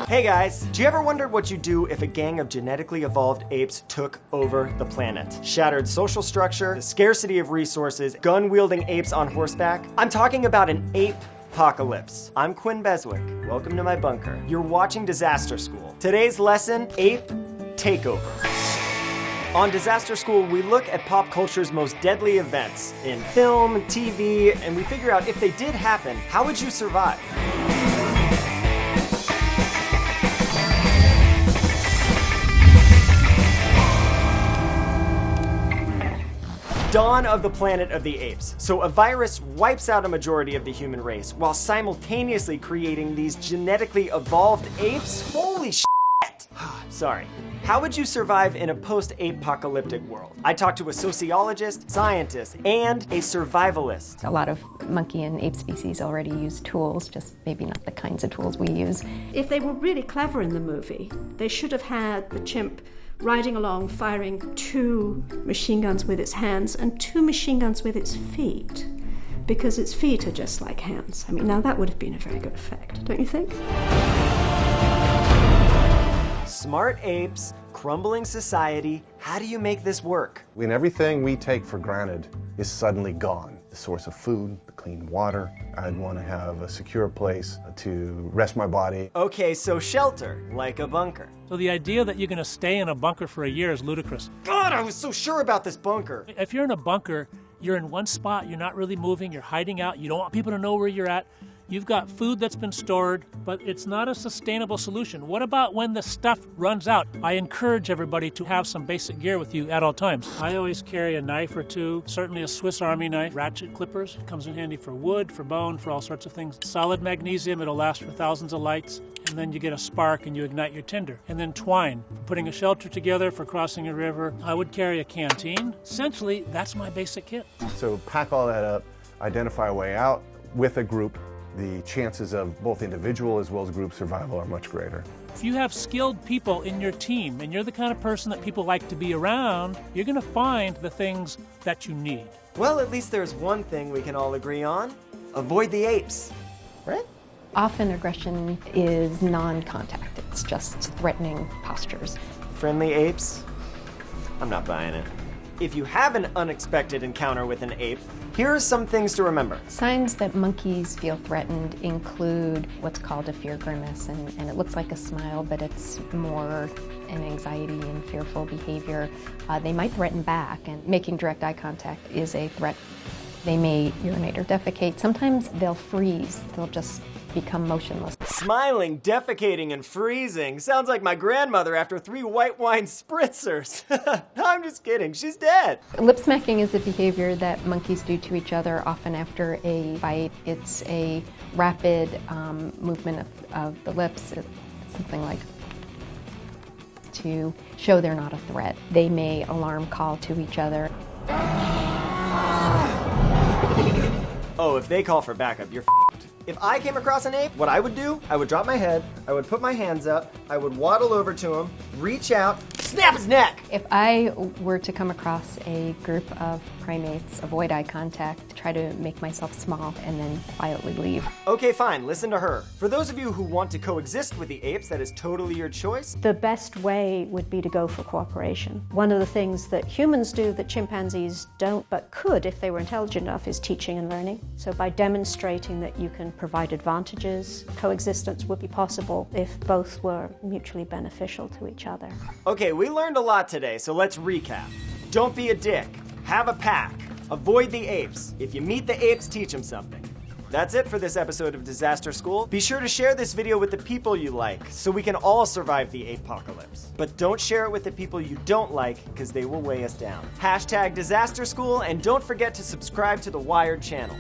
Hey guys, do you ever wonder what you'd do if a gang of genetically evolved apes took over the planet? Shattered social structure, the scarcity of resources, gun-wielding apes on horseback? I'm talking about an ape-pocalypse. I'm Quinn Beswick. Welcome to my bunker. You're watching Disaster School. Today's lesson, ape takeover. On Disaster School, we look at pop culture's most deadly events in film, TV, and we figure out if they did happen, how would you survive? Dawn of the Planet of the Apes. So a virus wipes out a majority of the human race while simultaneously creating these genetically evolved apes? Holy shit! Sorry. How would you survive in a post-apocalyptic world? I talked to a sociologist, scientist, and a survivalist. A lot of monkey and ape species already use tools, just maybe not the kinds of tools we use. If they were really clever in the movie, they should have had the chimp riding along, firing 2 machine guns with its hands and 2 machine guns with its feet, because its feet are just like hands. I mean, now that would have been a very good effect, don't you think? Smart apes, crumbling society. How do you make this work? When everything we take for granted is suddenly gone, the source of food, the clean water, I'd want to have a secure place to rest my body. Okay, so shelter, like a bunker. So the idea that you're going to stay in a bunker for a year is ludicrous. God, I was so sure about this bunker. If you're in a bunker, you're in one spot, you're not really moving, you're hiding out, you don't want people to know where you're at. You've got food that's been stored, but it's not a sustainable solution. What about when the stuff runs out? I encourage everybody to have some basic gear with you at all times. I always carry a knife or two, certainly a Swiss Army knife, ratchet clippers. It comes in handy for wood, for bone, for all sorts of things. Solid magnesium, it'll last for thousands of lights. And then you get a spark and you ignite your tinder. And then twine, for putting a shelter together, for crossing a river. I would carry a canteen. Essentially, that's my basic kit. So pack all that up, identify a way out with a group. The chances of both individual as well as group survival are much greater. If you have skilled people in your team and you're the kind of person that people like to be around, you're going to find the things that you need. Well, at least there's one thing we can all agree on. Avoid the apes, right? Often aggression is non-contact. It's just threatening postures. Friendly apes? I'm not buying it. If you have an unexpected encounter with an ape, here are some things to remember. Signs that monkeys feel threatened include what's called a fear grimace, and it looks like a smile, but it's more an anxiety and fearful behavior. They might threaten back, and making direct eye contact is a threat. They may urinate or defecate. Sometimes they'll freeze. They'll just become motionless. Smiling, defecating, and freezing. Sounds like my grandmother after 3 white wine spritzers. I'm just kidding, she's dead. Lip smacking is a behavior that monkeys do to each other often after a fight. It's a rapid movement of the lips, something like to show they're not a threat. They may alarm call to each other. Oh, if they call for backup, you're f***ed. If I came across an ape, what I would do, I would drop my head, I would put my hands up, I would waddle over to him, reach out, snap his neck! If I were to come across a group of primates, avoid eye contact, try to make myself small, and then quietly leave. Okay, fine, listen to her. For those of you who want to coexist with the apes, that is totally your choice. The best way would be to go for cooperation. One of the things that humans do that chimpanzees don't, but could if they were intelligent enough, is teaching and learning. So by demonstrating that you can provide advantages, coexistence would be possible if both were mutually beneficial to each other. Okay, we learned a lot today, so let's recap. Don't be a dick. Have a pack. Avoid the apes. If you meet the apes, teach them something. That's it for this episode of Disaster School. Be sure to share this video with the people you like, so we can all survive the apocalypse. But don't share it with the people you don't like, because they will weigh us down. #Disaster School, and don't forget to subscribe to the Wired channel.